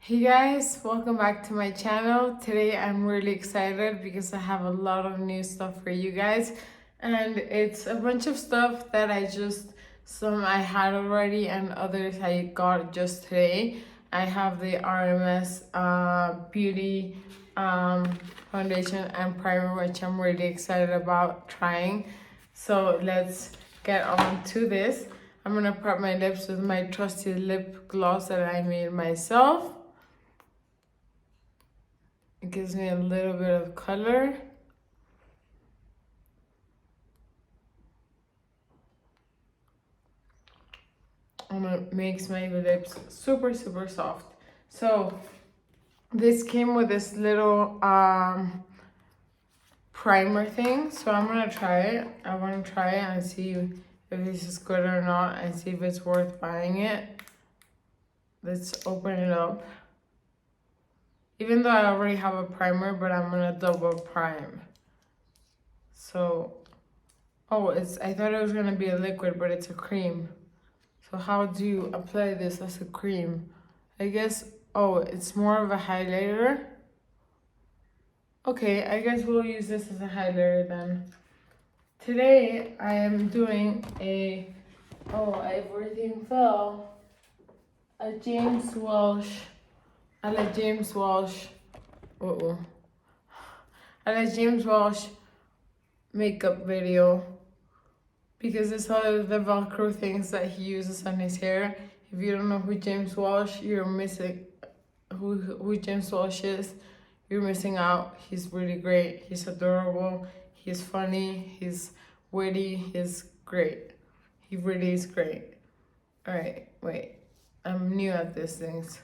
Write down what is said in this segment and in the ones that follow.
Hey guys, welcome back to my channel. Today I'm really excited because I have a lot of new stuff for you guys, and it's a bunch of stuff that some I had already and others I got just today. I have the RMS Beauty foundation and primer, which I'm really excited about trying. So let's get on to this. I'm gonna prep my lips with my trusty lip gloss that I made myself. It gives me a little bit of color. And it makes my lips super soft. So this came with this little primer thing. So I'm gonna try it. I wanna try it and see if this is good or not and see if it's worth buying it. Let's open it up. Even though I already have a primer, but I'm gonna double prime. So, oh, I thought it was gonna be a liquid, but it's a cream. So how do you apply this as a cream? I guess, oh, it's more of a highlighter. Okay, I guess we'll use this as a highlighter then. Today, I am doing everything fell. A James Welsh makeup video because it's all of the Velcro things that he uses on his hair. If you don't know who James Welsh, you're missing who James Welsh is. You're missing out. He's really great. He's adorable. He's funny. He's witty. He's great. He really is great. All right, wait. I'm new at these things.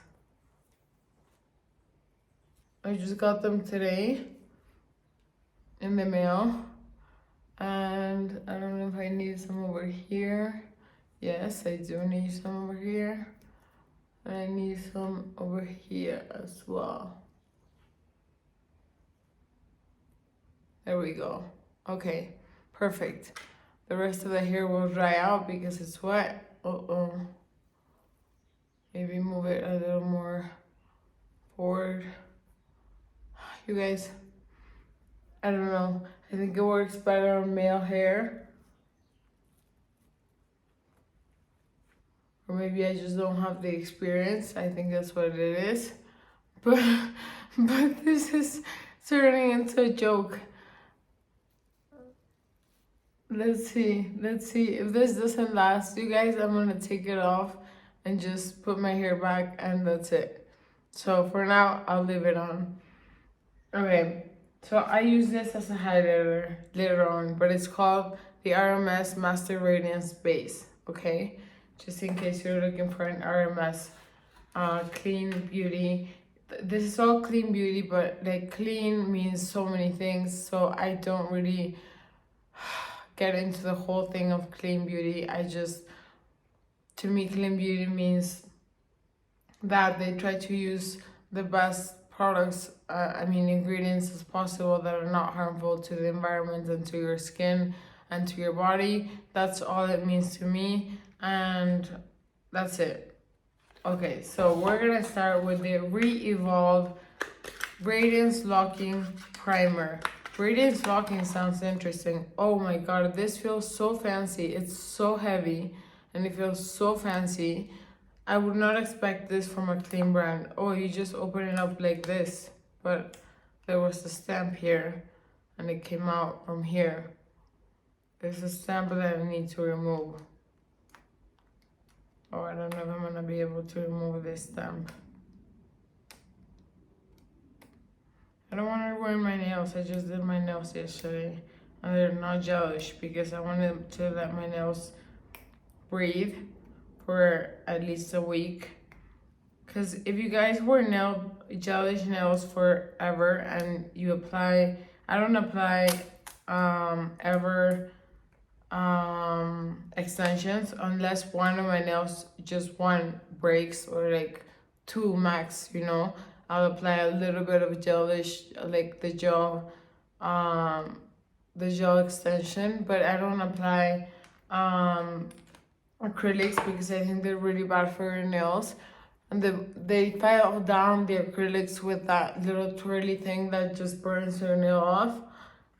I just got them today in the mail. And I don't know if I need some over here. Yes, I do need some over here. And I need some over here as well. There we go. Okay, perfect. The rest of the hair will dry out because it's wet. Maybe move it a little more forward. You guys, I don't know. I think it works better on male hair. Or maybe I just don't have the experience. I think that's what it is. But this is turning into a joke. Let's see if this doesn't last. You guys, I'm gonna take it off and just put my hair back and that's it. So for now, I'll leave it on. Okay. So I use this as a highlighter later on, but it's called the RMS Master Radiance Base, okay? Just in case you're looking for an RMS clean beauty. This is all clean beauty, but like clean means so many things, so I don't really get into the whole thing of clean beauty. To me, clean beauty means that they try to use the best products, ingredients as possible that are not harmful to the environment and to your skin and to your body. That's all it means to me, and that's it. Okay, so we're gonna start with the Re-Evolve Radiance Locking Primer. Radiance Locking sounds interesting. Oh my god, this feels so fancy. It's so heavy and it feels so fancy. I would not expect this from a clean brand. Oh, you just open it up like this. But there was a stamp here and it came out from here. There's a stamp that I need to remove. Oh, I don't know if I'm gonna be able to remove this stamp. I don't want to ruin my nails. I just did my nails yesterday. And they're not gelish because I wanted to let my nails breathe for at least a week. Because if you guys wear gelish nails forever and you apply, I don't apply ever extensions unless one of my nails, just one breaks or like two max, you know. I'll apply a little bit of gelish, like the gel extension, but I don't apply acrylics because I think they're really bad for your nails. and they file down the acrylics with that little twirly thing that just burns your nail off,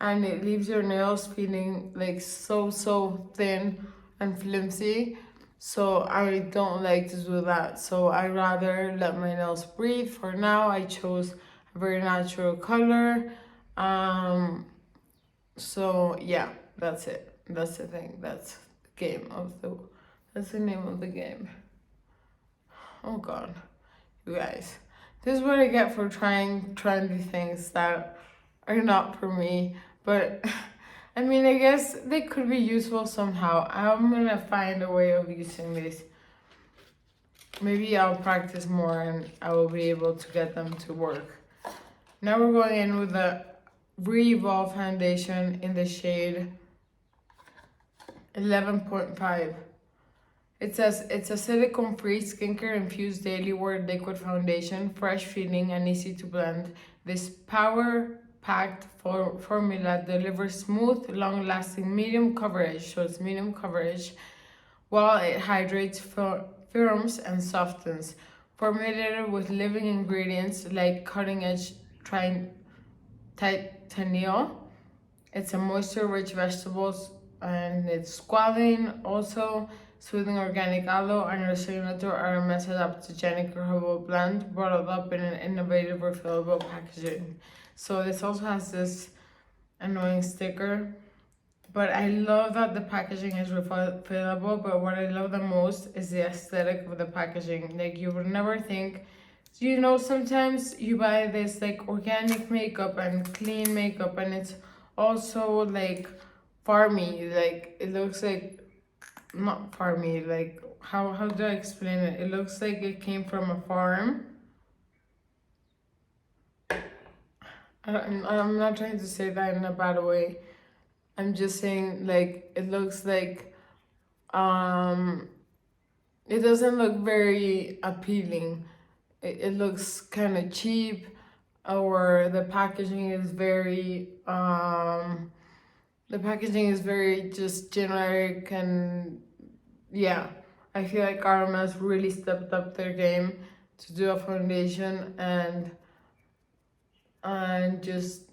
and it leaves your nails feeling like so thin and flimsy. So I don't like to do that. So I rather let my nails breathe. For now, I chose a very natural color. So yeah, that's it. That's the thing. That's that's the name of the game. Oh god, you guys. This is what I get for trying trendy things that are not for me. But I mean, I guess they could be useful somehow. I'm gonna find a way of using these. Maybe I'll practice more and I will be able to get them to work. Now we're going in with the Revolve foundation in the shade 11.5. It says it's a silicone-free skincare infused daily wear liquid foundation, fresh feeling and easy to blend. This power-packed formula delivers smooth, long-lasting medium coverage, so it's medium coverage, while it hydrates, firms and softens. Formulated with living ingredients like cutting-edge titaniol, it's a moisture-rich vegetables and it's squalene, also soothing organic aloe and your signature aromatic adaptogenic herbal blend bottled up in an innovative refillable packaging. So this also has this annoying sticker, but I love that the packaging is refillable. But what I love the most is the aesthetic of the packaging. Like, you would never think, you know, sometimes you buy this like organic makeup and clean makeup and it's also like farmy, like it looks like, not farmy, like how do I explain it? It looks like it came from a farm. I'm not trying to say that in a bad way. I'm just saying, like, it looks like it doesn't look very appealing. It looks kind of cheap, or the packaging is very just generic. And yeah, I feel like Arma's really stepped up their game to do a foundation and just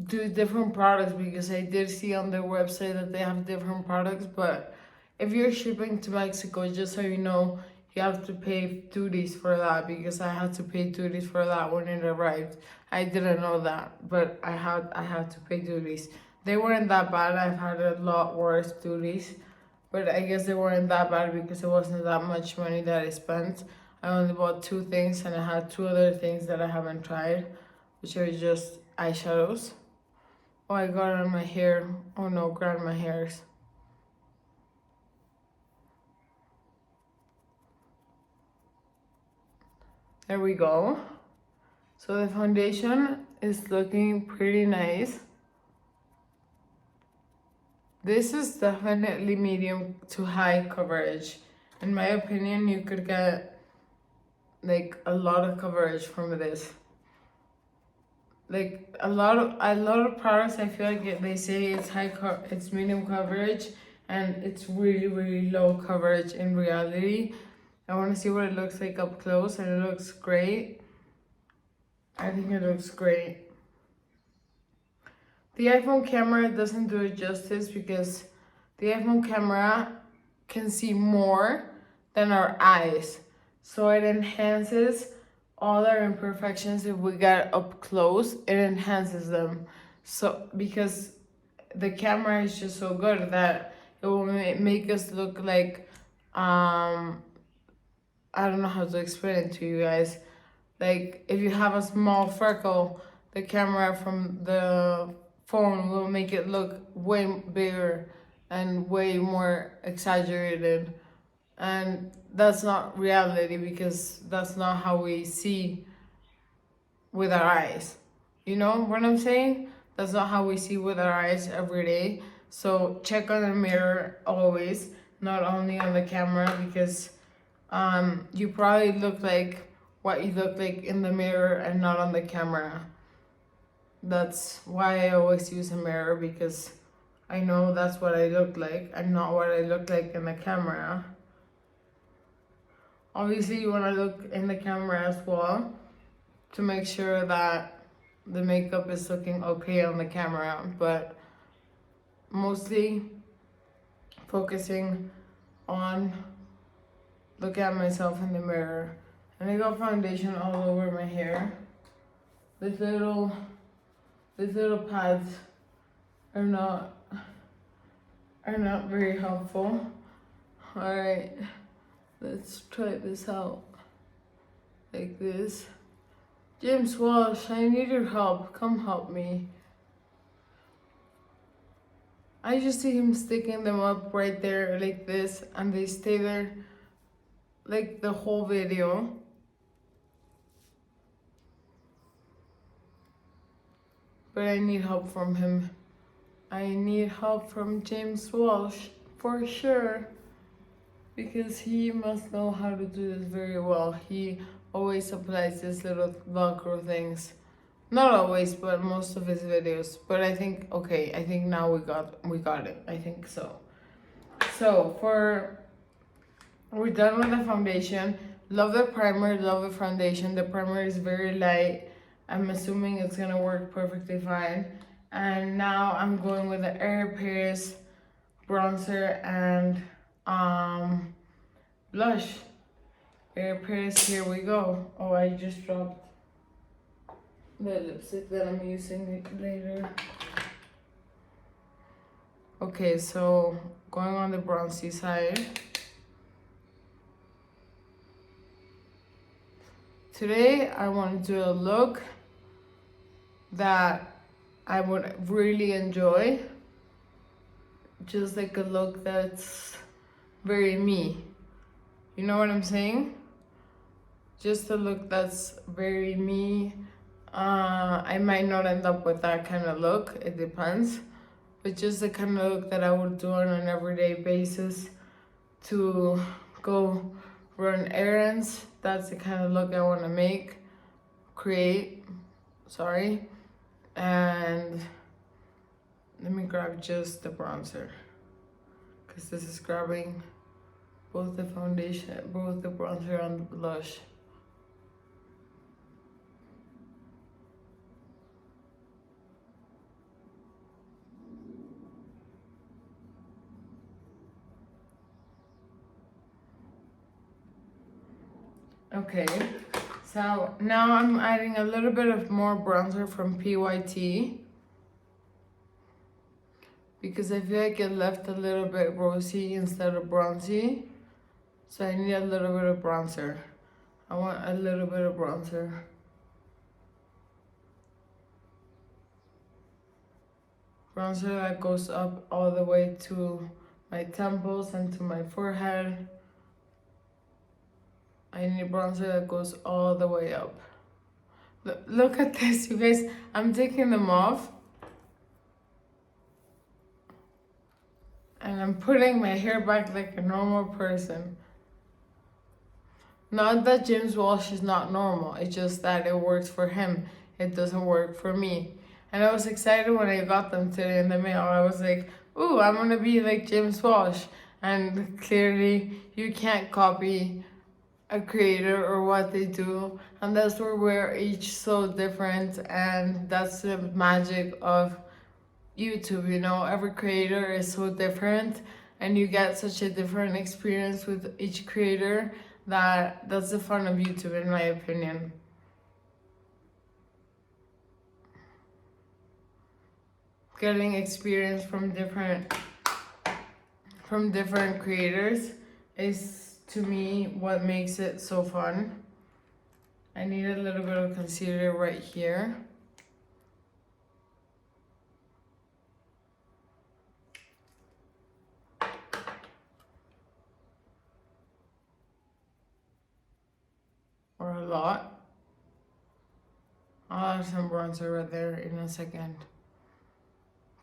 do different products, because I did see on their website that they have different products. But if you're shipping to Mexico, just so you know, you have to pay duties for that, because I had to pay duties for that when it arrived. I didn't know that, but I had to pay duties. They weren't that bad. I've had a lot worse duties, but I guess they weren't that bad because it wasn't that much money that I spent. I only bought 2 things and I had 2 other things that I haven't tried, which are just eyeshadows. Oh, I got it on my hair. Oh no, grandma hairs. There we go. So the foundation is looking pretty nice. This is definitely medium to high coverage. In my opinion, you could get like a lot of coverage from this. Like a lot of products, I feel like they say it's medium coverage, and it's really low coverage in reality. I want to see what it looks like up close, and it looks great. I think it looks great. The iPhone camera doesn't do it justice, because the iPhone camera can see more than our eyes. So it enhances all our imperfections. If we get up close, it enhances them. So because the camera is just so good that it will make us look like, I don't know how to explain it to you guys. Like, if you have a small freckle, the camera from the phone will make it look way bigger and way more exaggerated. And that's not reality, because that's not how we see with our eyes. You know what I'm saying? That's not how we see with our eyes every day. So check on the mirror always, not only on the camera, because you probably look like what you look like in the mirror and not on the camera. That's why I always use a mirror, because I know that's what I look like and not what I look like in the camera. Obviously, you want to look in the camera as well to make sure that the makeup is looking okay on the camera, but mostly focusing on looking at myself in the mirror. And I got foundation all over my hair. These little pads are not very helpful. Alright, let's try this out. Like this. James Walsh, I need your help. Come help me. I just see him sticking them up right there like this, and they stay there like the whole video. But I need help from him. I need help from James Walsh for sure, because he must know how to do this very well. He always applies these little Velcro things. Not always, but most of his videos. But I think, okay, I think now we got it. I think so. So we're done with the foundation. Love the primer, love the foundation. The primer is very light. I'm assuming it's gonna work perfectly fine. And now I'm going with the Air Paris bronzer and blush. Air Paris, here we go. Oh, I just dropped the lipstick that I'm using later. Okay, so going on the bronzy side. Today I want to do a look that I would really enjoy. Just like a look that's very me. You know what I'm saying? Just a look that's very me. I might not end up with that kind of look, it depends. But just the kind of look that I would do on an everyday basis to go run errands. That's the kind of look I want to create. And let me grab just the bronzer, because this is grabbing both the foundation, both the bronzer and the blush. Okay, so now I'm adding a little bit of more bronzer from PYT, because I feel like it left a little bit rosy instead of bronzy. So I need a little bit of bronzer. I want a little bit of bronzer. Bronzer that goes up all the way to my temples and to my forehead. I need bronzer that goes all the way up. Look at this, you guys. I'm taking them off. And I'm putting my hair back like a normal person. Not that James Walsh is not normal. It's just that it works for him. It doesn't work for me. And I was excited when I got them today in the mail. I was like, ooh, I'm gonna be like James Walsh. And clearly you can't copy a creator or what they do, and that's where we're each so different, and that's the magic of YouTube, you know. Every creator is so different, and you get such a different experience with each creator. That's the fun of YouTube, in my opinion. Getting experience from different creators is, to me, what makes it so fun. I need a little bit of concealer right here. Or a lot. I'll add some bronzer right there in a second.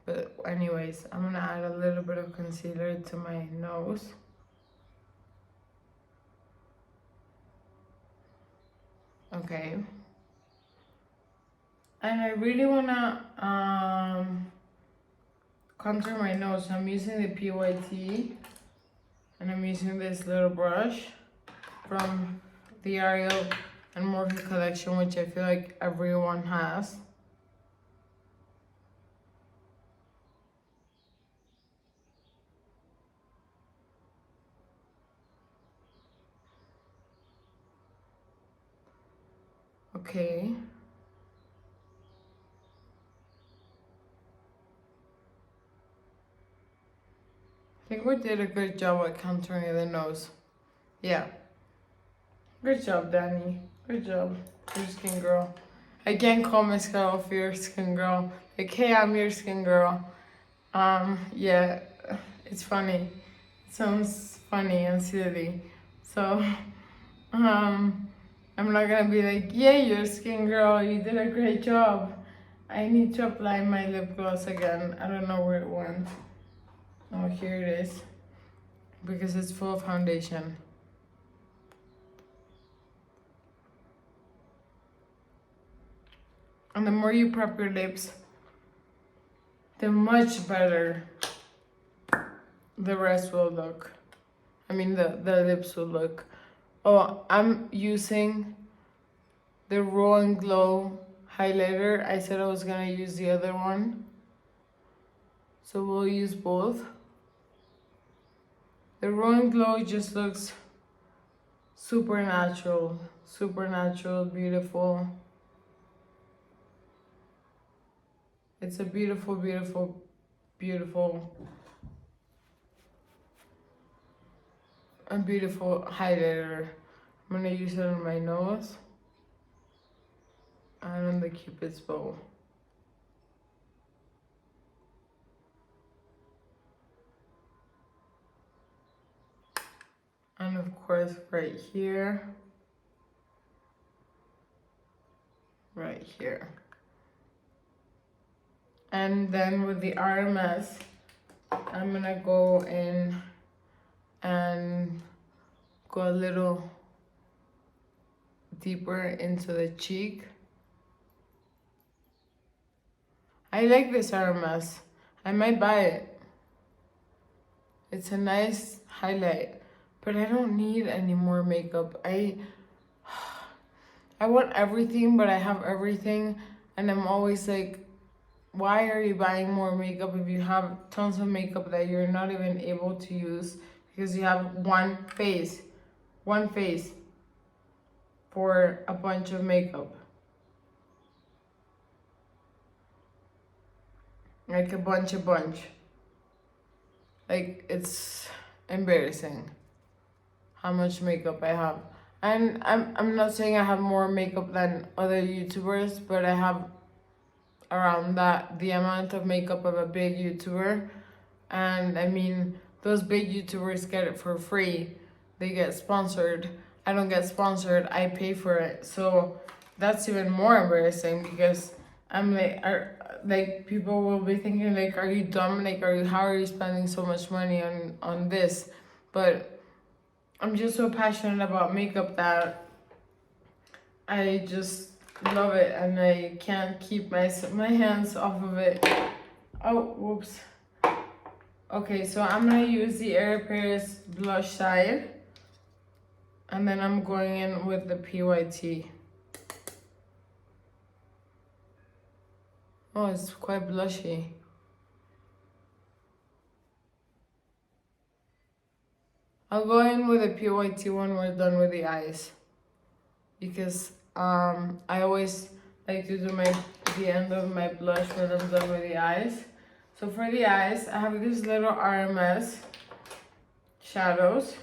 But anyways, I'm gonna add a little bit of concealer to my nose. Okay. And I really wanna contour my nose. So I'm using the PYT, and I'm using this little brush from the Ariel and Morphe collection, which I feel like everyone has. Okay. I think we did a good job at contouring the nose. Yeah. Good job, Danny. Good job. Your skin girl. I can't call myself your skin girl. Like, hey, I'm your skin girl. Yeah, it's funny. It sounds funny and silly. So, I'm not gonna be like, yay, your skin girl, you did a great job. I need to apply my lip gloss again. I don't know where it went. Oh, here it is. Because it's full of foundation. And the more you prep your lips, the much better the rest will look. I mean, the lips will look. Oh, I'm using the Roen Glow highlighter. I said I was gonna use the other one. So we'll use both. The Roen Glow just looks super natural, beautiful. It's a beautiful, beautiful, beautiful, a beautiful highlighter. I'm gonna use it on my nose and on the Cupid's bow. And of course, right here, right here. And then with the RMS, I'm gonna go in and go a little deeper into the cheek. I like this RMS. I might buy it. It's a nice highlight, but I don't need any more makeup. I want everything, but I have everything, and I'm always like, why are you buying more makeup if you have tons of makeup that you're not even able to use because you have one face for a bunch of makeup? Like a bunch. Like, it's embarrassing how much makeup I have. And I'm not saying I have more makeup than other YouTubers, but I have around the amount of makeup of a big YouTuber. And I mean, those big YouTubers get it for free. They get sponsored. I don't get sponsored. I pay for it. So that's even more embarrassing because I'm like people will be thinking like, are you dumb? Like, how are you spending so much money on this? But I'm just so passionate about makeup that I just love it, and I can't keep my hands off of it. Oh, whoops. Okay, so I'm gonna use the Air Paris blush side, and then I'm going in with the PYT. Oh, it's quite blushy. I'll go in with a PYT when we're done with the eyes, because I always like to do the end of my blush when I'm done with the eyes. So for the eyes, I have this little RMS shadows,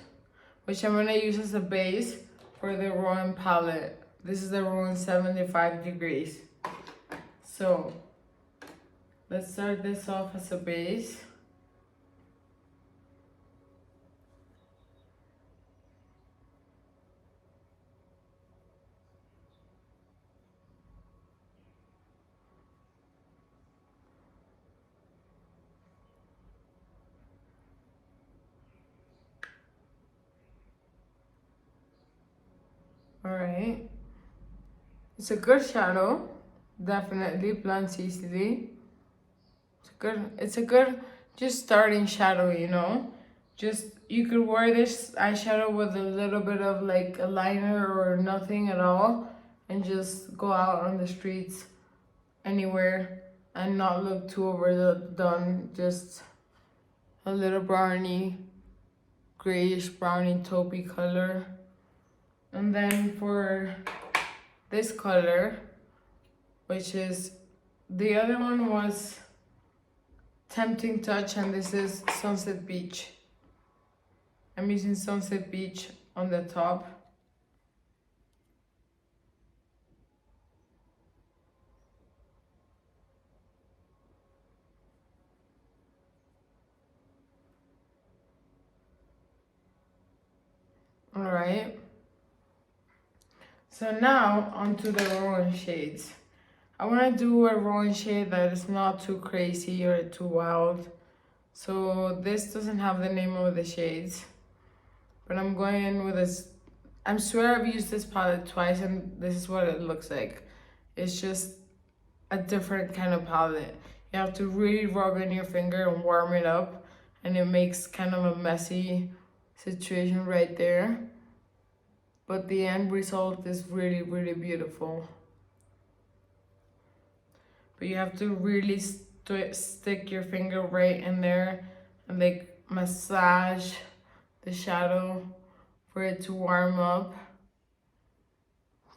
which I'm gonna use as a base for the Roen palette. This is the Roen 75 degrees. So let's start this off as a base. Alright. It's a good shadow. Definitely blends easily. It's a good just starting shadow, you know? Just you could wear this eyeshadow with a little bit of like a liner or nothing at all, and just go out on the streets anywhere and not look too overdone. Just a little brownie, grayish brownie taupey color. And then for this color, which is, the other one was Tempting Touch, and this is Sunset Beach. I'm using Sunset Beach on the top. Alright. So now onto the Roen shades. I want to do a Roen shade that is not too crazy or too wild. So this doesn't have the name of the shades. But I'm going in with this. I swear I've used this palette twice and this is what it looks like. It's just a different kind of palette. You have to really rub in your finger and warm it up, and it makes kind of a messy situation right there. But the end result is really, really beautiful. But you have to really stick your finger right in there and like massage the shadow for it to warm up.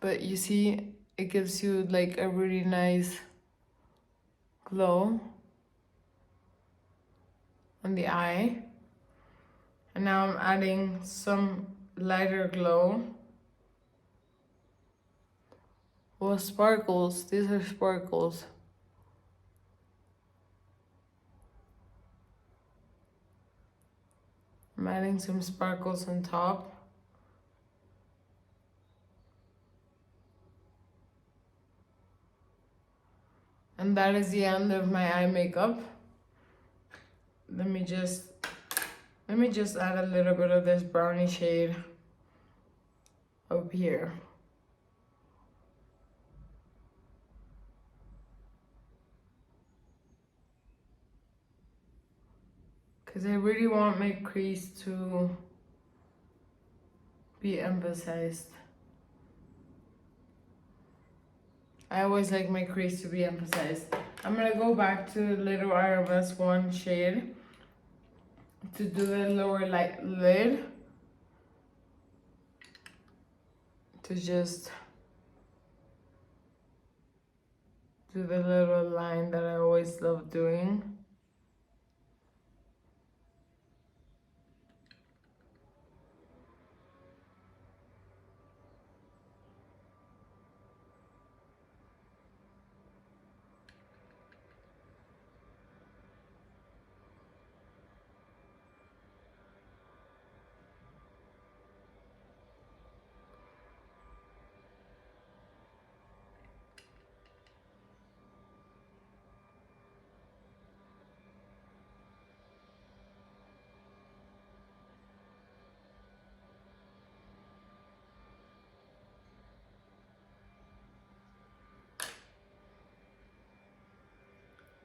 But you see, it gives you like a really nice glow on the eye. And now I'm adding some lighter glow. Well, sparkles, these are sparkles. I'm adding some sparkles on top. And that is the end of my eye makeup. Let me just add a little bit of this brownie shade up here. Because I really want my crease to be emphasized. I always like my crease to be emphasized. I'm gonna go back to Little RMS 1 shade to do the lower lid. To just do the little line that I always love doing.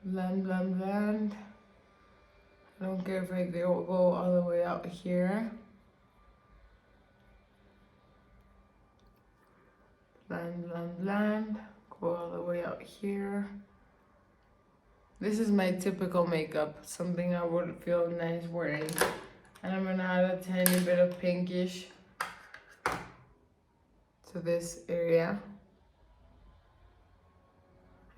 Blend, blend, blend. I don't care if I go all the way out here. Blend, blend, blend. Go all the way out here. This is my typical makeup, something I would feel nice wearing. And I'm gonna add a tiny bit of pinkish to this area.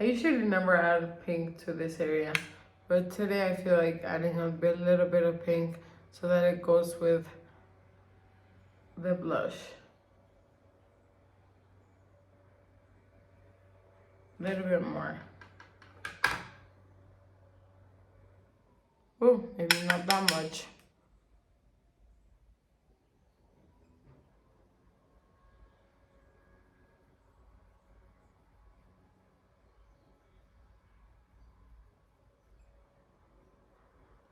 I usually never add pink to this area, but today I feel like adding a little bit of pink so that it goes with the blush. A little bit more. Oh, maybe not that much.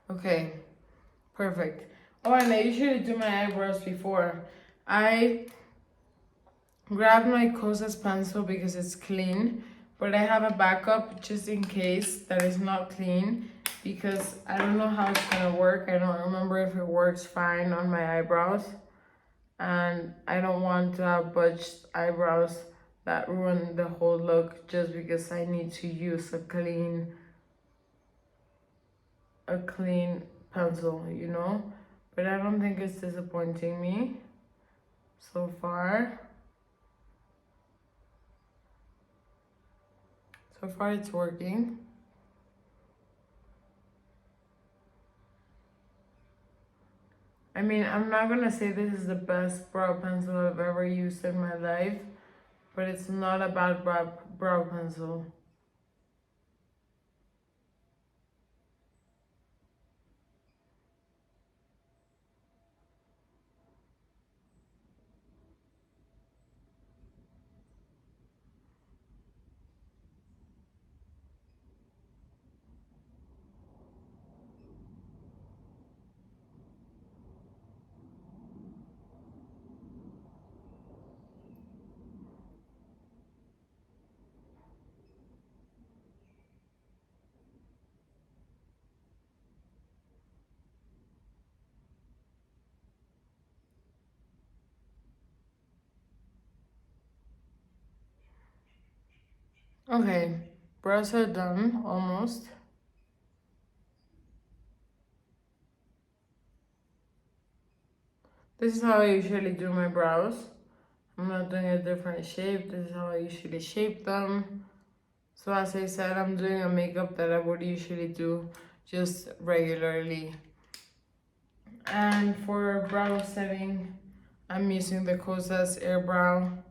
Okay, perfect. Oh, and I usually do my eyebrows before. I grab my Kosas pencil because it's clean, but I have a backup just in case that is not clean, because I don't know how it's gonna work. I don't remember if it works fine on my eyebrows. And I don't want to have budged eyebrows that ruin the whole look just because I need to use a clean pencil, you know? But I don't think it's disappointing me so far. So far it's working. I mean, I'm not gonna say this is the best brow pencil I've ever used in my life, but it's not a bad brow pencil. Okay, brows are done, almost. This is how I usually do my brows. I'm not doing a different shape. This is how I usually shape them. So as I said, I'm doing a makeup that I would usually do just regularly. And for brow setting, I'm using the Kosas Airbrow.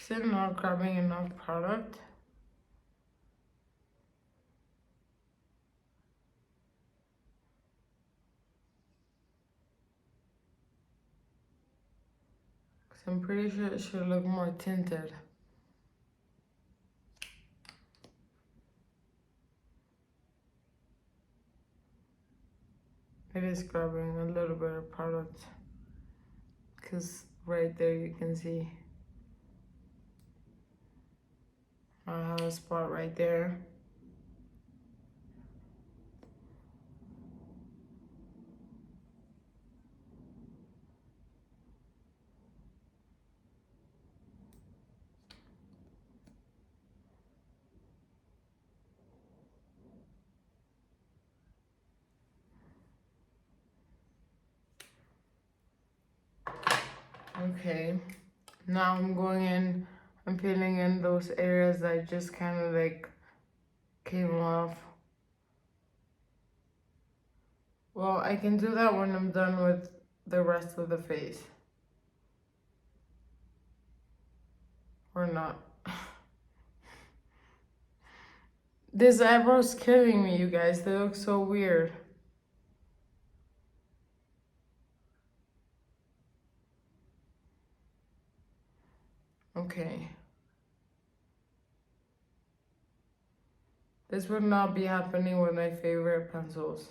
Is it not grabbing enough product? Because I'm pretty sure it should look more tinted. It is grabbing a little bit of product. Because right there you can see I have a spot right there. Okay, now I'm going in, I'm filling in those areas that just kind of like came off. Well, I can do that when I'm done with the rest of the face. Or not. This eyebrow's killing me, you guys. They look so weird. Okay. This would not be happening with my favorite pencils.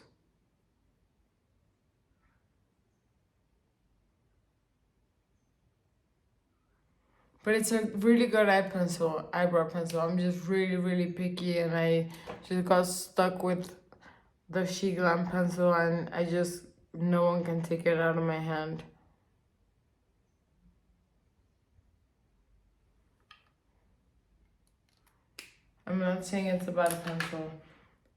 But it's a really good eyebrow pencil. I'm just really, really picky, and I just got stuck with the She Glam pencil, and no one can take it out of my hand. I'm not saying it's a bad pencil.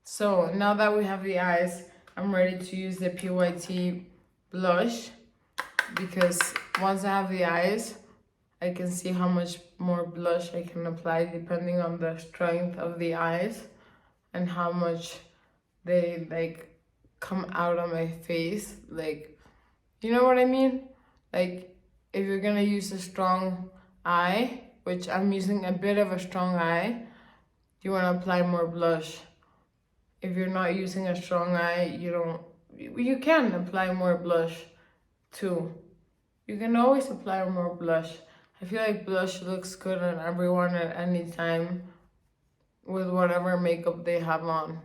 So now that we have the eyes, I'm ready to use the PYT blush, because once I have the eyes, I can see how much more blush I can apply depending on the strength of the eyes and how much they like come out on my face. Like, you know what I mean? Like, if you're gonna use a strong eye, which I'm using a bit of a strong eye, you wanna apply more blush. If you're not using a strong eye, you can apply more blush too. You can always apply more blush. I feel like blush looks good on everyone at any time with whatever makeup they have on.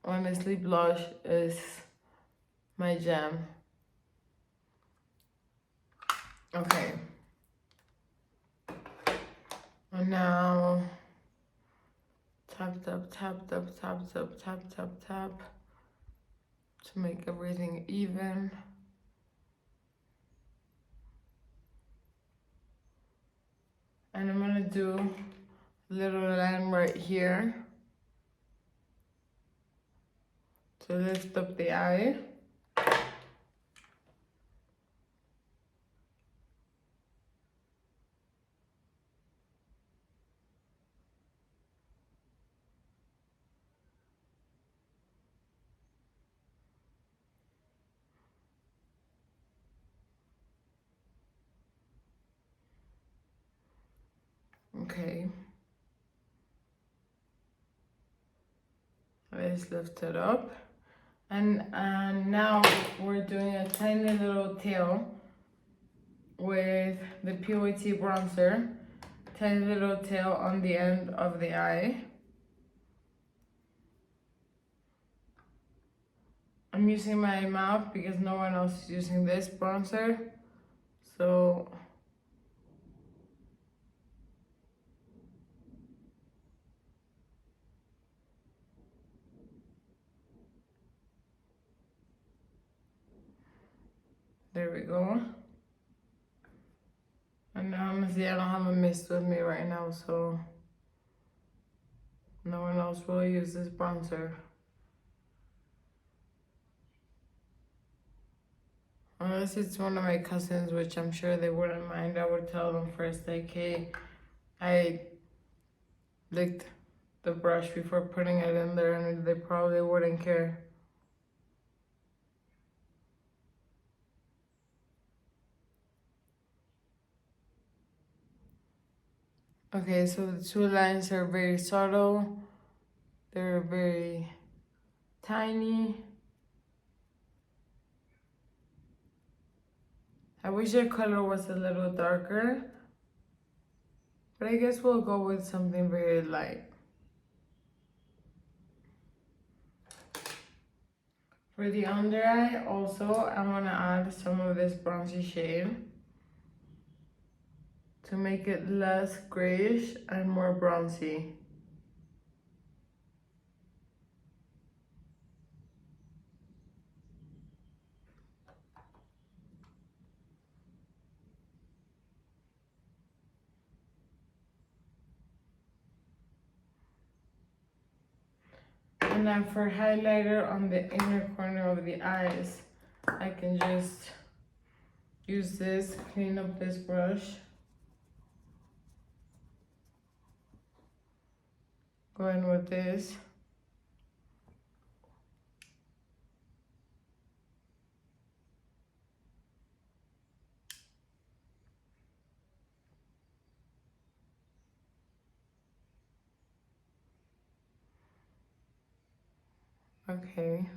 Honestly, blush is my jam. Okay. And now tap, tap, tap, tap, tap, tap, tap, tap, tap to make everything even. And I'm gonna do a little line right here to lift up the eye. Okay. Let's lift it up. And now we're doing a tiny little tail with the POT bronzer. Tiny little tail on the end of the eye. I'm using my mouth because no one else is using this bronzer. So there we go. And now I'm gonna see I don't have a mist with me right now, so no one else will use this bronzer. Unless it's one of my cousins, which I'm sure they wouldn't mind. I would tell them first, like, hey, I licked the brush before putting it in there, and they probably wouldn't care. Okay, so the two lines are very subtle. They're very tiny. I wish the color was a little darker, but I guess we'll go with something very light. For the under eye, also, I'm gonna add some of this bronzy shade to make it less grayish and more bronzy. And then for highlighter on the inner corner of the eyes, I can just use this, clean up this brush. Go in with this. Okay.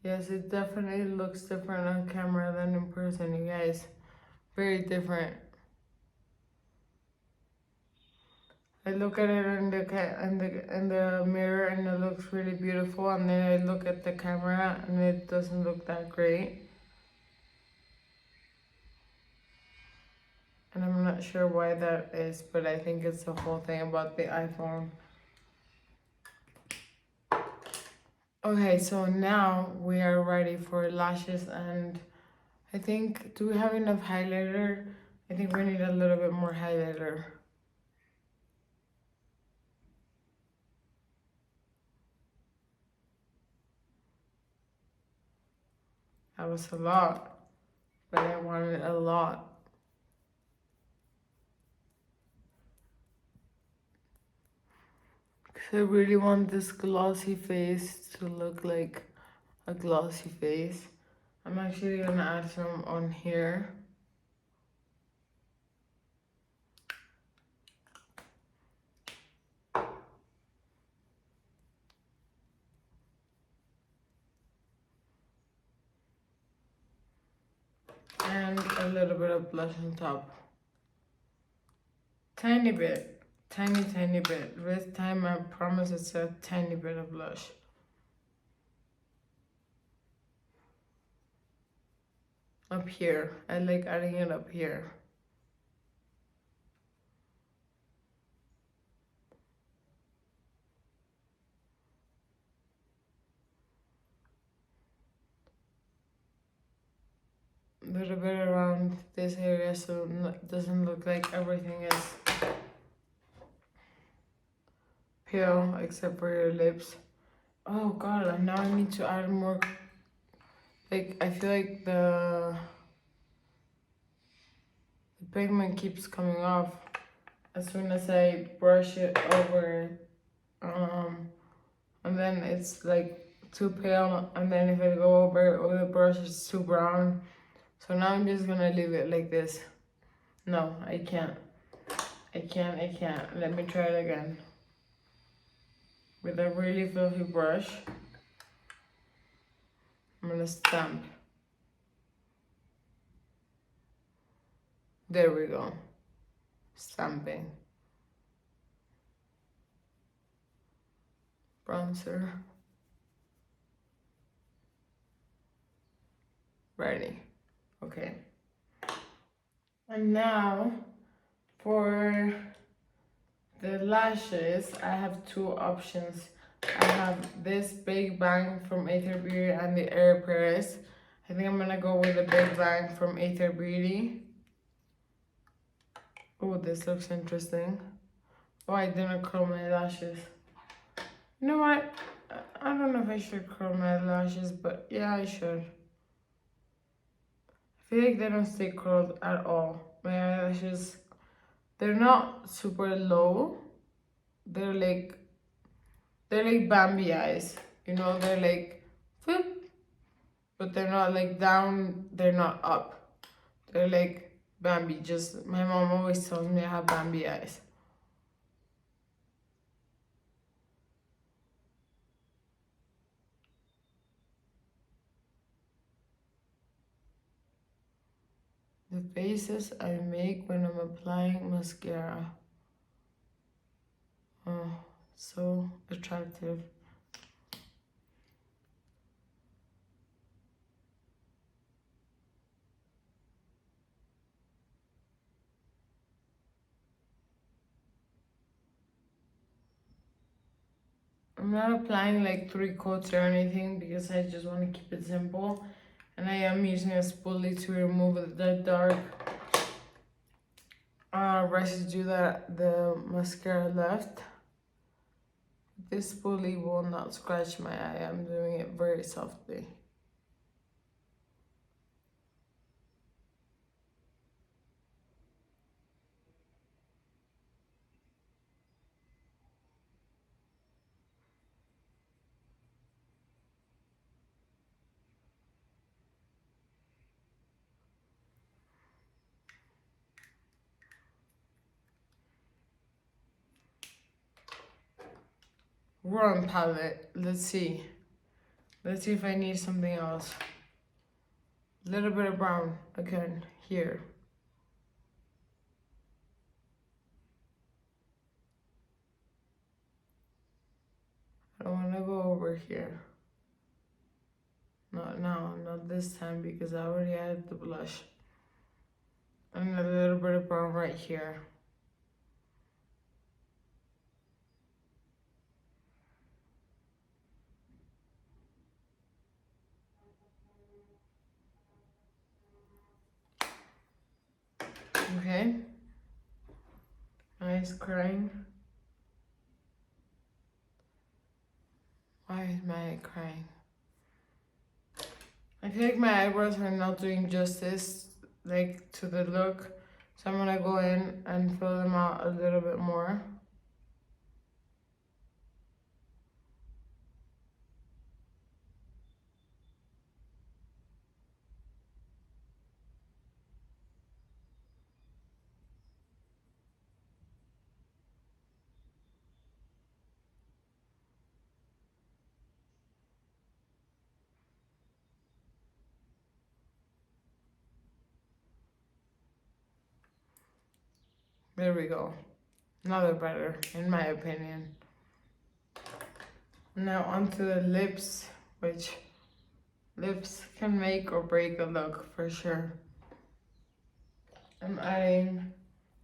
Yes, it definitely looks different on camera than in person, you guys. Very different. I look at it in the mirror and it looks really beautiful, and then I look at the camera and it doesn't look that great. And I'm not sure why that is, but I think it's the whole thing about the iPhone. Okay, so now we are ready for lashes, and I think, do we have enough highlighter? I think we need a little bit more highlighter. That was a lot, but I wanted a lot. Because I really want this glossy face to look like a glossy face. I'm actually gonna add some on here. And a little bit of blush on top. Tiny bit. tiny bit. This time I promise it's a tiny bit of blush. Up here. I like adding it up here. A little bit around this area so it doesn't look like everything is pale except for your lips. Oh god, and now I need to add more. Like, I feel like the pigment keeps coming off as soon as I brush it over. And then it's like too pale, and then if I go over with the brush, it's too brown. So now I'm just gonna leave it like this. No, I can't. I can't. Let me try it again. With a really fluffy brush, I'm gonna stamp. There we go. Stamping. Bronzer. Ready. Okay. And now for the lashes, I have two options. I have this Big Bang from Aether Beauty and the Air Paris. I think I'm gonna go with the Big Bang from Aether Beauty. Oh, this looks interesting. Oh, I didn't curl my lashes. You know what? I don't know if I should curl my lashes, but yeah, I should. I feel like they don't stay curled at all. My eyelashes, they're not super low. They're like Bambi eyes. You know, they're like, whoop, but they're not like down, they're not up. They're like Bambi, just, my mom always tells me I have Bambi eyes. The faces I make when I'm applying mascara. Oh, so attractive. I'm not applying like 3 coats or anything because I just want to keep it simple. And I am using a spoolie to remove the dark residue that the mascara left. This spoolie will not scratch my eye. I'm doing it very softly. Roen palette. Let's see. Let's see if I need something else. A little bit of brown again here. I want to go over here. Not now, not this time because I already added the blush. And a little bit of brown right here. Okay. Eyes crying. Why is my eye crying? I feel like my eyebrows are not doing justice, like, to the look. So I'm gonna go in and fill them out a little bit more. There we go. Now they're better, in my opinion. Now onto the lips, which lips can make or break a look for sure. I'm adding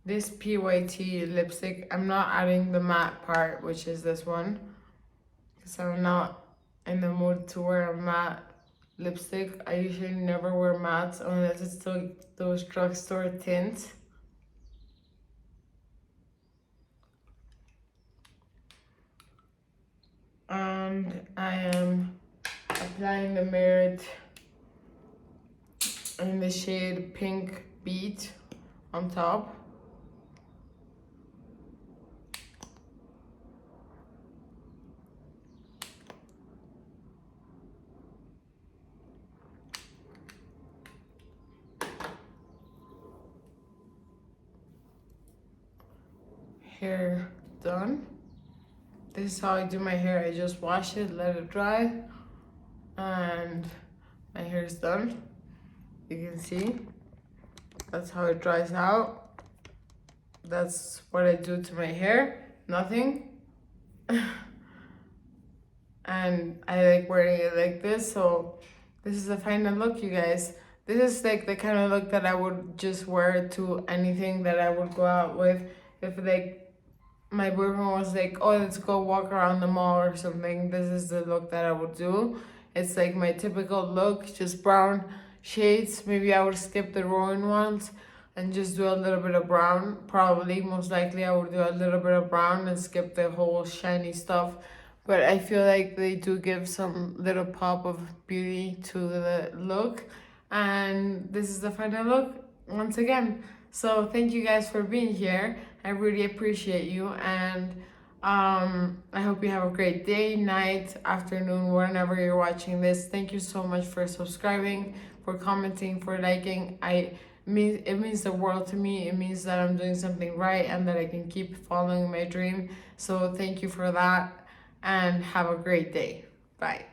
this PYT lipstick. I'm not adding the matte part, which is this one, because I'm not in the mood to wear a matte lipstick. I usually never wear mattes unless it's those drugstore tints. And I am applying the Merit in the shade Pink Beat on top. Hair done. This is how I do my hair. I just wash it, let it dry, and my hair is done. You can see that's how it dries out. That's what I do to my hair. Nothing. And I like wearing it like this, so this is the final look, you guys. This is like the kind of look that I would just wear to anything that I would go out with. If like my boyfriend was like, oh, let's go walk around the mall or something, this is the look that I would do. It's like my typical look, just brown shades. Maybe I would skip the Roen ones and just do a little bit of brown. Probably, most likely I would do a little bit of brown and skip the whole shiny stuff. But I feel like they do give some little pop of beauty to the look. And this is the final look once again. So thank you guys for being here. I really appreciate you, and I hope you have a great day, night, afternoon, whenever you're watching this. Thank you so much for subscribing, for commenting, for liking. It means the world to me. It means that I'm doing something right and that I can keep following my dream. So thank you for that, and have a great day. Bye.